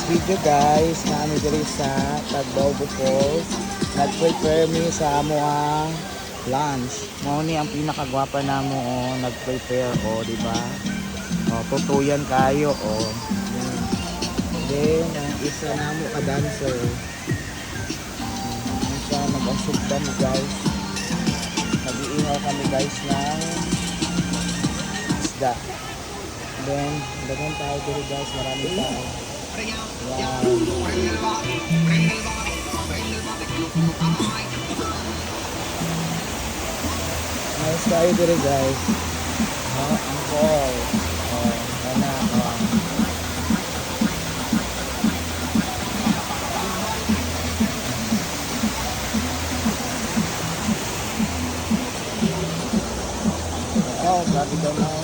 video guys na ano diri sa Tagbaw Falls. Nag-prepare mi sa amo ang lunch. Mao ni ang pinakagwapa namo nag-prepare di ba? Tutuyan kayo Then ang isa namo ka dancer. Siya nag-answer kami guys. Nag-iingaw kami guys ng isda. Then dagan tayo dito guys, marami tao. Wow. Nice tayo dito guys. Ang fall. Sana grabe daw na